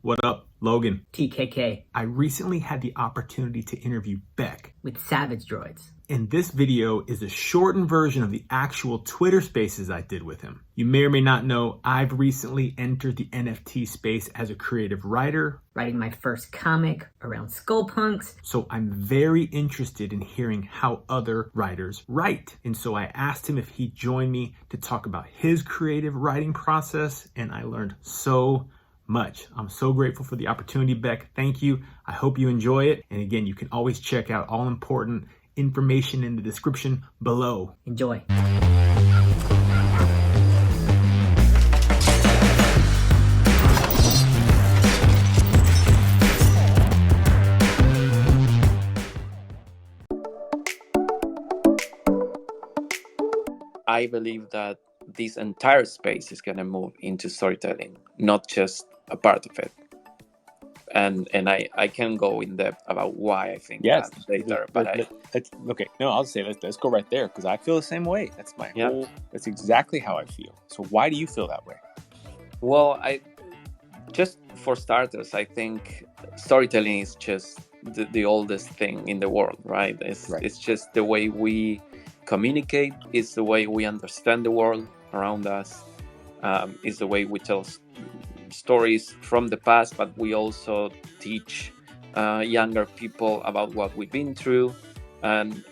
What up, Logan? TKK. I recently had the opportunity to interview Beck With Savage Droids. And this video is a shortened version of the actual Twitter spaces I did with him. You may or may not know, I've recently entered the NFT space as a creative writer. Writing my first comic around Skllpvnkz. So I'm very interested in hearing how other writers write. And so I asked him if he'd join me to talk about his creative writing process, and I learned so much. I'm so grateful for the opportunity, Beck. Thank you. I hope you enjoy it. And again, you can always check out all important information in the description below. Enjoy. I believe that this entire space is going to move into storytelling, not just a part of it. And I can go in depth about why I think that later. Okay. No, I'll say let's go right there, because I feel the same way. That's that's exactly how I feel. So why do you feel that way? Well, just for starters, I think storytelling is just the oldest thing in the world, right? It's just the way we communicate. It's the way we understand the world around us. It's the way we tell stories from the past, but we also teach younger people about what we've been through. And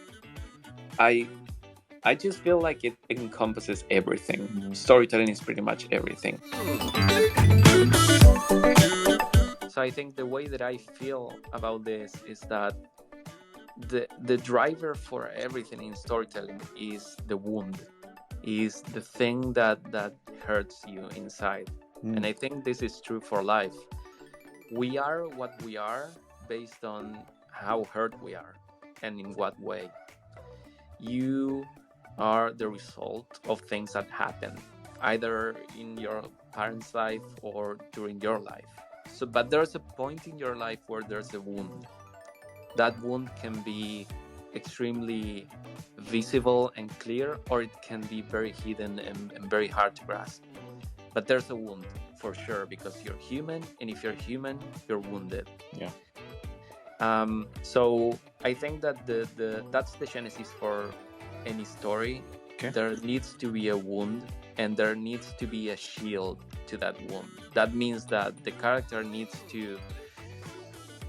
I just feel like it encompasses everything. Mm-hmm. Storytelling is pretty much everything. So I think the way that I feel about this is that the driver for everything in storytelling is the wound, is the thing that hurts you inside. And I think this is true for life. We are what we are based on how hurt we are and in what way. You are the result of things that happen, either in your parents' life or during your life. But there's a point in your life where there's a wound. That wound can be extremely visible and clear, or it can be very hidden and very hard to grasp. But there's a wound for sure, because you're human, and if you're human, you're wounded. Yeah. So I think that that's the genesis for any story. Okay. There needs to be a wound, and there needs to be a shield to that wound. That means that the character needs to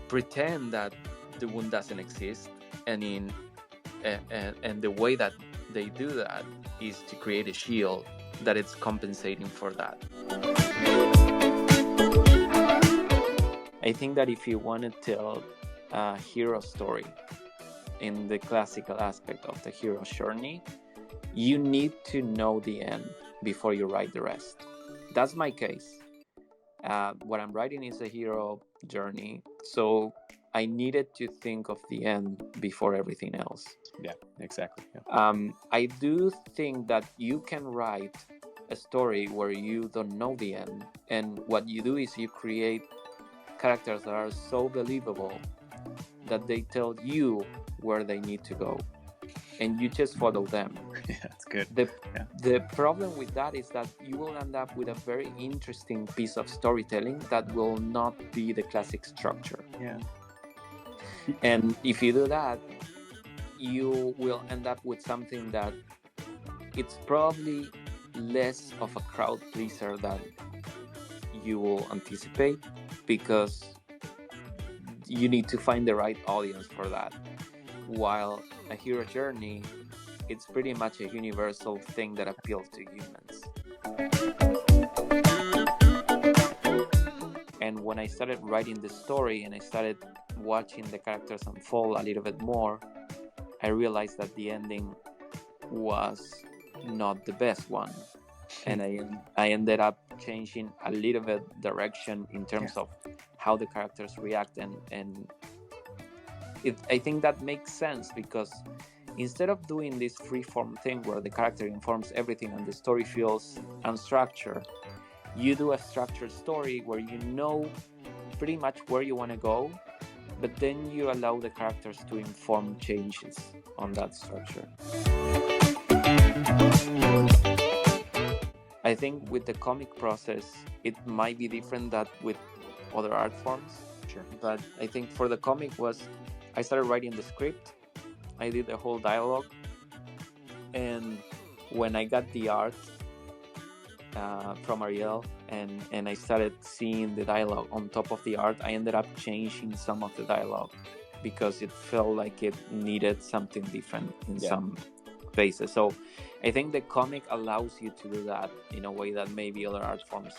pretend that the wound doesn't exist, and the way that they do that is to create a shield that it's compensating for that. I think that if you want to tell a hero story in the classical aspect of the hero's journey, you need to know the end before you write the rest. That's my case. What I'm writing is a hero journey, so I needed to think of the end before everything else. Yeah, exactly. Yeah. I do think that you can write a story where you don't know the end, and what you do is you create characters that are so believable that they tell you where they need to go, and you just follow them. Yeah, that's good. The problem with that is that you will end up with a very interesting piece of storytelling that will not be the classic structure. Yeah. And if you do that, you will end up with something that it's probably less of a crowd pleaser than you will anticipate, because you need to find the right audience for that. While a hero journey, it's pretty much a universal thing that appeals to humans. And when I started writing the story and I started watching the characters unfold a little bit more, I realized that the ending was not the best one. And I ended up changing a little bit direction in terms of how the characters react, and I think that makes sense, because instead of doing this free-form thing where the character informs everything and the story feels unstructured, you do a structured story where you know pretty much where you want to go, but then you allow the characters to inform changes on that structure. I think with the comic process, it might be different that with other art forms. Sure. But I think for the comic I started writing the script, I did the whole dialogue, and when I got the art from Ariel and I started seeing the dialogue on top of the art, I ended up changing some of the dialogue because it felt like it needed something different in some places. So I think the comic allows you to do that in a way that maybe other art forms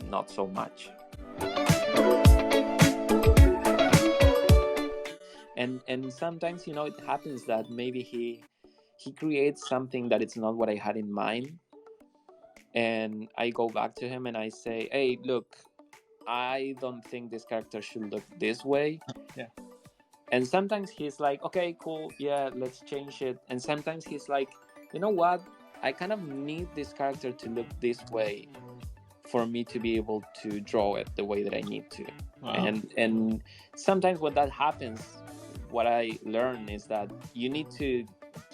not so much. And sometimes, you know, it happens that maybe he creates something that it's not what I had in mind, and I go back to him and I say, hey, look, I don't think this character should look this way. Yeah. And sometimes he's like, okay, cool, yeah, let's change it. And sometimes he's like, you know what, I kind of need this character to look this way for me to be able to draw it the way that I need to. Wow. And sometimes when that happens, what I learn is that you need to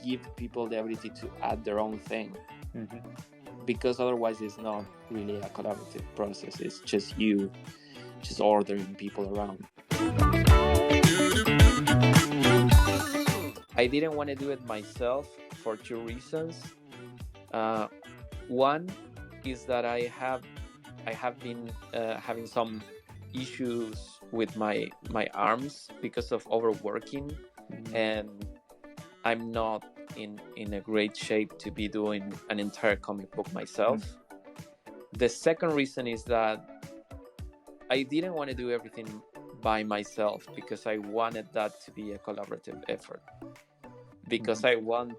give people the ability to add their own thing. Mm-hmm. Because otherwise it's not really a collaborative process. It's just you just ordering people around. I didn't want to do it myself for two reasons. One is that I have been having some issues with my arms because of overworking, and I'm not in a great shape to be doing an entire comic book myself. The second reason is that I didn't want to do everything by myself because I wanted that to be a collaborative effort, because I want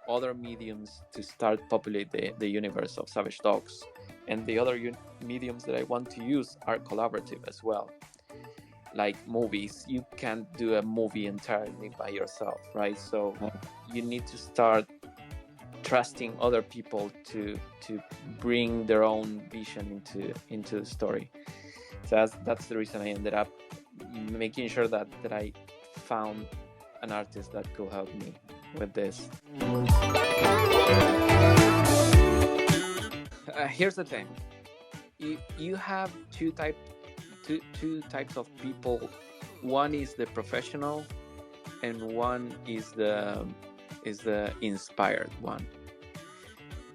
other mediums to start populate the universe of Savage Dogs, and the other mediums that I want to use are collaborative as well. Like movies, you can't do a movie entirely by yourself, right? So you need to start trusting other people to bring their own vision into the story. So that's the reason I ended up making sure that I found an artist that could help me with this. Here's the thing: you have two types of people. One is the professional, and one is the inspired one.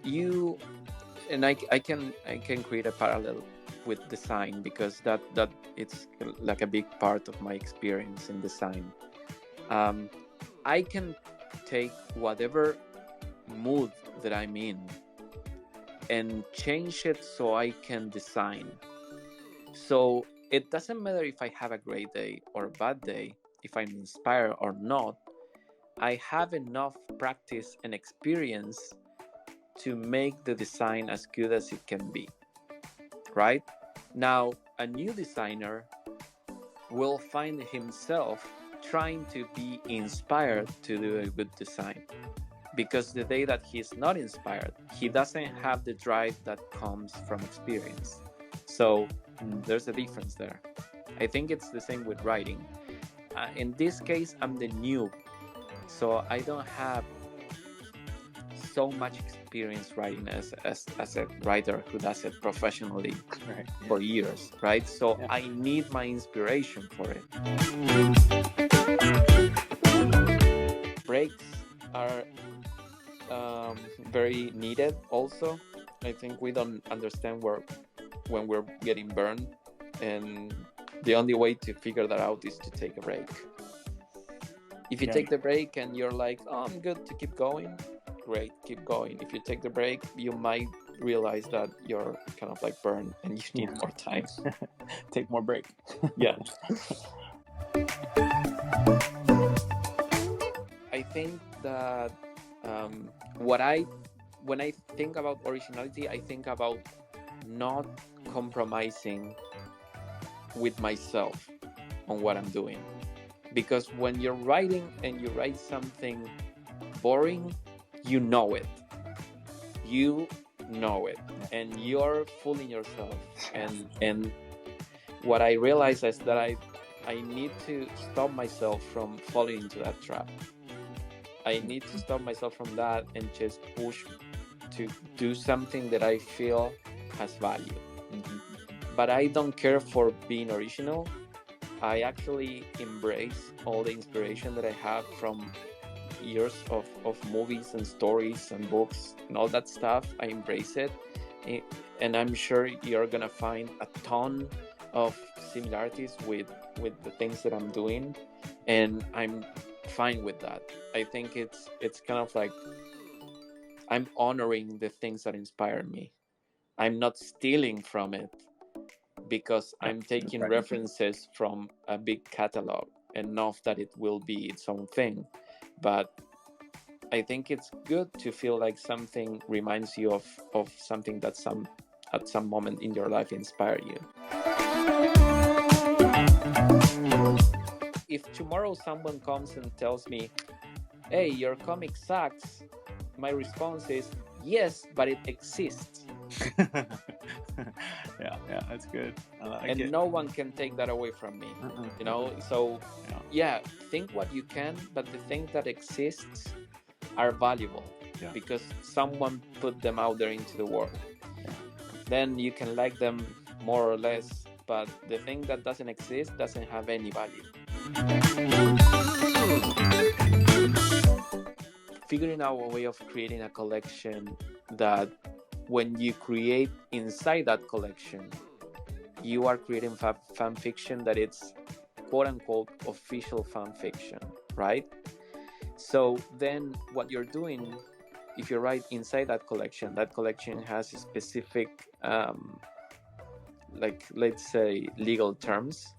I can create a parallel with design, because that it's like a big part of my experience in design. I can take whatever mood that I'm in and change it so I can design. So it doesn't matter if I have a great day or a bad day, if I'm inspired or not. I have enough practice and experience to make the design as good as it can be, right? Now, a new designer will find himself trying to be inspired to do a good design, because the day that he's not inspired, he doesn't have the drive that comes from experience. So there's a difference there. I think it's the same with writing. In this case, I'm the noob, so I don't have so much experience writing as a writer who does it professionally for years, right? So I need my inspiration for it. Breaks are very needed also. I think we don't understand when we're getting burned, and the only way to figure that out is to take a break. If you take the break and you're like, oh, I'm good to keep going, great, keep going. If you take the break, you might realize that you're kind of like burned and you need more time. Take more break. Yeah. I think that when I think about originality, I think about not compromising with myself on what I'm doing. Because when you're writing and you write something boring, you know it. And you're fooling yourself. And what I realized is that I need to stop myself from falling into that trap. I need to stop myself from that and just push to do something that I feel has value. but I don't care for being original. I actually embrace all the inspiration that I have from years of movies and stories and books and all that stuff. I embrace it, and I'm sure you're gonna find a ton of similarities with the things that I'm doing, and I'm fine with that. I think it's kind of like I'm honoring the things that inspire me. I'm not stealing from it because I'm taking Right. references from a big catalog, enough that it will be its own thing. But I think it's good to feel like something reminds you of something that at some moment in your life inspired you. If tomorrow someone comes and tells me, hey, your comic sucks, my response is, yes, but it exists. yeah, that's good. I like And it. no one can take that away from me. You know, so yeah, think what you can, but the things that exists are valuable because someone put them out there into the world. Then you can like them more or less, but the thing that doesn't exist doesn't have any value. Figuring out a way of creating a collection that when you create inside that collection, you are creating fan fiction that it's quote unquote official fan fiction, right? So then what you're doing, if you write inside that collection has a specific, like let's say legal terms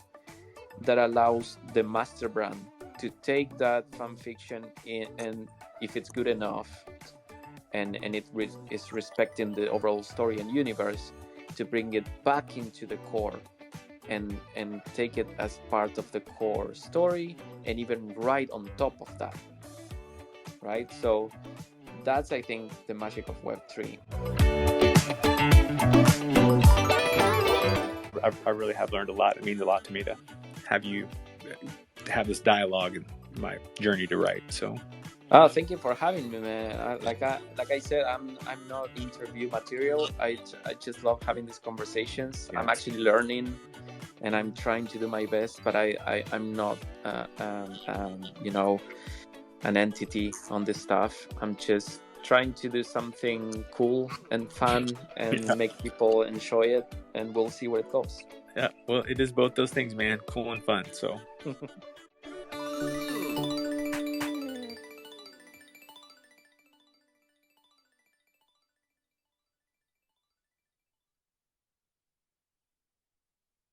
that allows the master brand to take that fan fiction in, and if it's good enough and it is respecting the overall story and universe, to bring it back into the core and take it as part of the core story and even write on top of that, right? So that's, I think, the magic of Web3. I really have learned a lot. It means a lot to me to have you have this dialogue in my journey to write. So thank you for having me, man. Like I said, I'm not interview material. I just love having these conversations. Yes. I'm actually learning, and I'm trying to do my best. But I'm not, you know, an entity on this stuff. I'm just trying to do something cool and fun and make people enjoy it, and we'll see where it goes. yeah, well, it is both those things, man. Cool and fun. So.